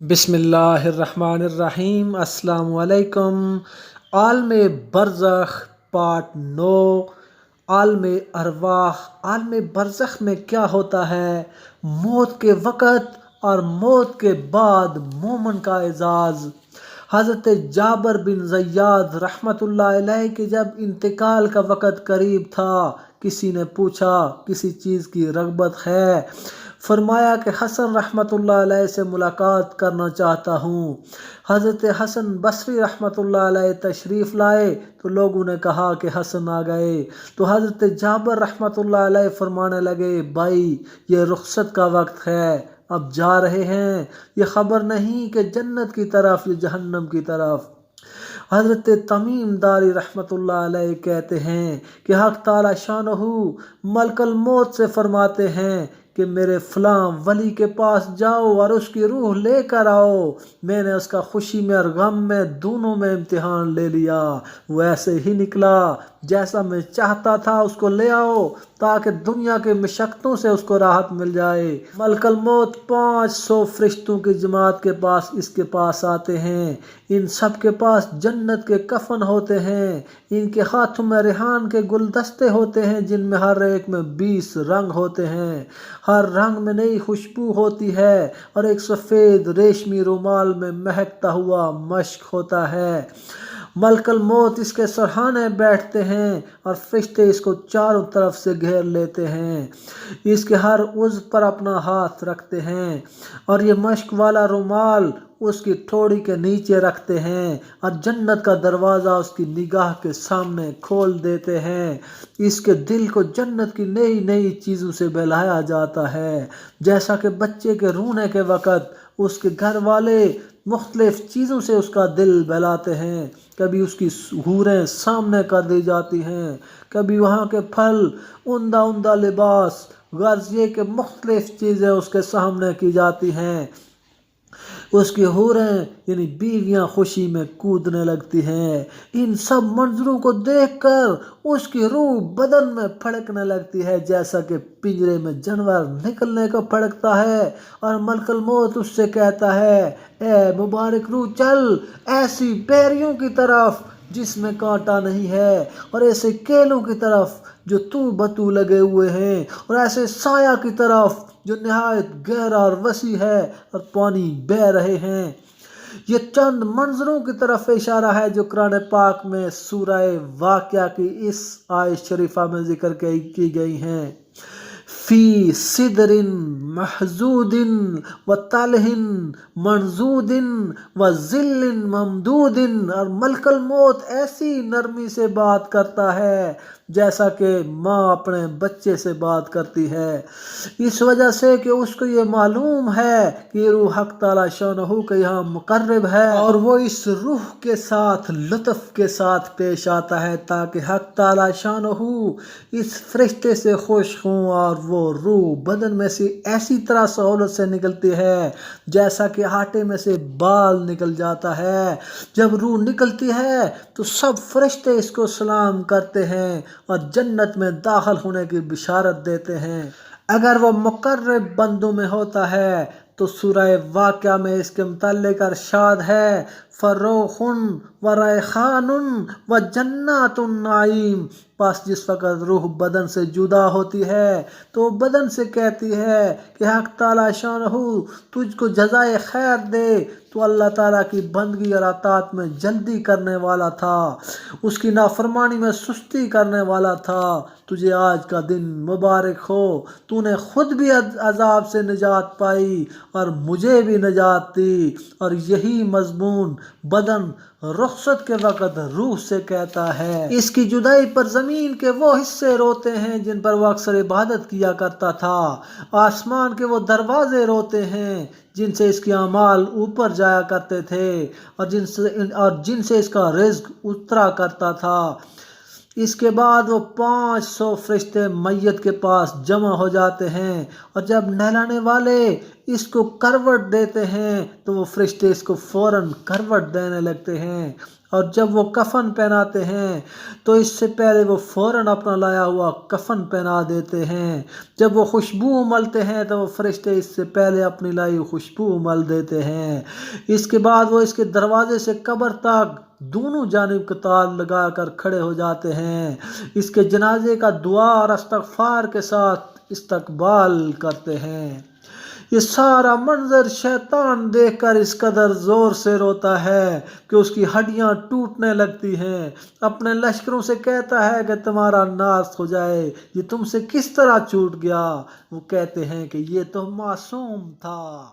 बिस्मिल्लाहिर्रहमानिर्रहीम। अस्सलाम वालेकुम। आलम बरज़ख पार्ट 9। आलम अरवाह। आलम बरज़ख में क्या होता है? मौत के वक़्त और मौत के बाद मोमन का एजाज़। हज़रत जाबर बिन ज़य्याद रहमतुल्लाह अलैह के जब इंतकाल का वक़्त करीब था, किसी ने पूछा किसी चीज़ की रग़बत है? फरमाया कि हसन रहमतुल्लाह अलैह से मुलाकात करना चाहता हूँ। हज़रत हसन बसरी रहमतुल्लाह अलैह तशरीफ़ लाए तो लोगों ने कहा कि हसन आ गए। तो हज़रत जाबर रहमतुल्लाह अलैह फरमाने लगे, भाई ये रुखसत का वक्त है, अब जा रहे हैं, ये खबर नहीं कि जन्नत की तरफ या जहन्नम की तरफ। हज़रत तमीम दारी रहमतुल्लाह अलैह कहते हैं कि हक़ ताला शानहू मलकल मौत से फरमाते हैं कि मेरे फ़लाँ वली के पास जाओ और उसकी रूह लेकर आओ। मैंने उसका खुशी में और गम में दोनों में इम्तिहान ले लिया। वो ऐसे ही निकला जैसा मैं चाहता था, उसको ले आओ ताकि दुनिया के मशक्क़तों से उसको राहत मिल जाए। मलकल मौत 500 फरिश्तों की जमात के पास इसके पास आते हैं। इन सब के पास जन्नत के कफन होते हैं। इनके हाथों में रेहान के गुलदस्ते होते हैं जिनमें हर एक में 20 रंग होते हैं। हर रंग में नई खुशबू होती है और एक सफ़ेद रेशमी रुमाल में महकता हुआ मश्क होता है। मलकल मौत इसके सरहाने बैठते हैं और फरिश्ते इसको चारों तरफ से घेर लेते हैं। इसके हर उज़्व पर अपना हाथ रखते हैं और ये मश्क वाला रुमाल उसकी ठोड़ी के नीचे रखते हैं और जन्नत का दरवाज़ा उसकी निगाह के सामने खोल देते हैं। इसके दिल को जन्नत की नई नई चीज़ों से बहलाया जाता है। जैसा कि बच्चे के रोने के वक़्त उसके घर वाले मुख्तलिफ़ चीज़ों से उसका दिल बहलाते हैं। कभी उसकी हूरें सामने कर दी जाती हैं, कभी वहाँ के फल, उम्दा उम्दा लिबास, गर्ज़ ये कि मुख्तलिफ़ चीज़ें उसके सामने की जाती हैं। उसकी हूरें यानी बीवियां खुशी में कूदने लगती हैं। इन सब मंजरों को देखकर उसकी रूह बदन में फड़कने लगती है जैसा कि पिंजरे में जानवर निकलने को फड़कता है। और मलकल मौत उससे कहता है, ए मुबारक रूह चल ऐसी बैरियों की तरफ जिसमें कांटा नहीं है, और ऐसे केलों की तरफ जो तू बतू लगे हुए हैं, और ऐसे साया की तरफ जो निहायत गहरा और वसी है और पानी बह रहे हैं। ये चंद मंजरों की तरफ इशारा है जो कुरान पाक में सूरह वाक़िया की इस आयत शरीफा में जिक्र की गई हैं। फ़ी सिदरिन महजूदिन व तलहिन मंजूदिन व ज़िल्लिन ममदूदिन। और मलकल मौत ऐसी नरमी से बात करता है जैसा कि माँ अपने बच्चे से बात करती है, इस वजह से कि उसको ये मालूम है कि रूह हक़ ताला शानहू के यहाँ मुक़र्रब है और वो इस रूह के साथ लुत्फ़ के साथ पेश आता है ताकि हक़ ताला शानहू इस फरिश्ते से खुश हों। और वो रूह बदन में से ऐसी तरह सहूलत से निकलती है जैसा कि आटे में से बाल निकल जाता है। जब रूह निकलती है तो सब फरिश्ते इसको सलाम करते हैं और जन्नत में दाखिल होने की बिशारत देते हैं। अगर वो मुक़र्रब बंदों में होता है तो सूरह वाक़िया में इसके मुतल्लिक़ इरशाद है, फ़र्रोख़ुन व रैख़ानुन व जन्नातुन नाईम। बस जिस वक़्त रूह बदन से जुदा होती है तो बदन से कहती है कि हक़ ताला शानहू तुझको जज़ाए खैर दे, तो अल्लाह ताला की बंदगी और अताअत में जल्दी करने वाला था, उसकी नाफरमानी में सुस्ती करने वाला था। तुझे आज का दिन मुबारक हो, तूने खुद भी अजाब से निजात पाई और मुझे भी निजात दी। और यही मज़मून बदन रुखसत के वक़्त रूह से कहता है। इसकी जुदाई पर ज़मीन के वो हिस्से रोते हैं जिन पर वो अक्सर इबादत किया करता था। आसमान के वो दरवाजे रोते हैं जिनसे इसके अमाल ऊपर जाया करते थे और जिनसे इसका रिज़्क़ उतरा करता था। इसके बाद वो 500 फरिश्ते मैयत के पास जमा हो जाते हैं और जब नहलाने वाले इसको करवट देते हैं तो वो फरिश्ते इसको फ़ौरन करवट देने लगते हैं। और जब वो कफन पहनाते हैं तो इससे पहले वो फ़ौरन अपना लाया हुआ कफन पहना देते हैं। जब वो खुशबू मलते हैं तो वो फरिश्ते इससे पहले अपनी लाई खुशबू मल देते हैं। इसके बाद वो इसके दरवाजे से कब्र तक दोनों जानिब कतार लगाकर खड़े हो जाते हैं। इसके जनाजे का दुआ और इस्तग़फ़ार के साथ इस्तकबाल करते हैं। ये सारा मंजर शैतान देखकर इस कदर जोर से रोता है कि उसकी हड्डियां टूटने लगती हैं। अपने लश्करों से कहता है कि तुम्हारा नाश हो जाए, ये तुमसे किस तरह छूट गया। वो कहते हैं कि ये तो मासूम था।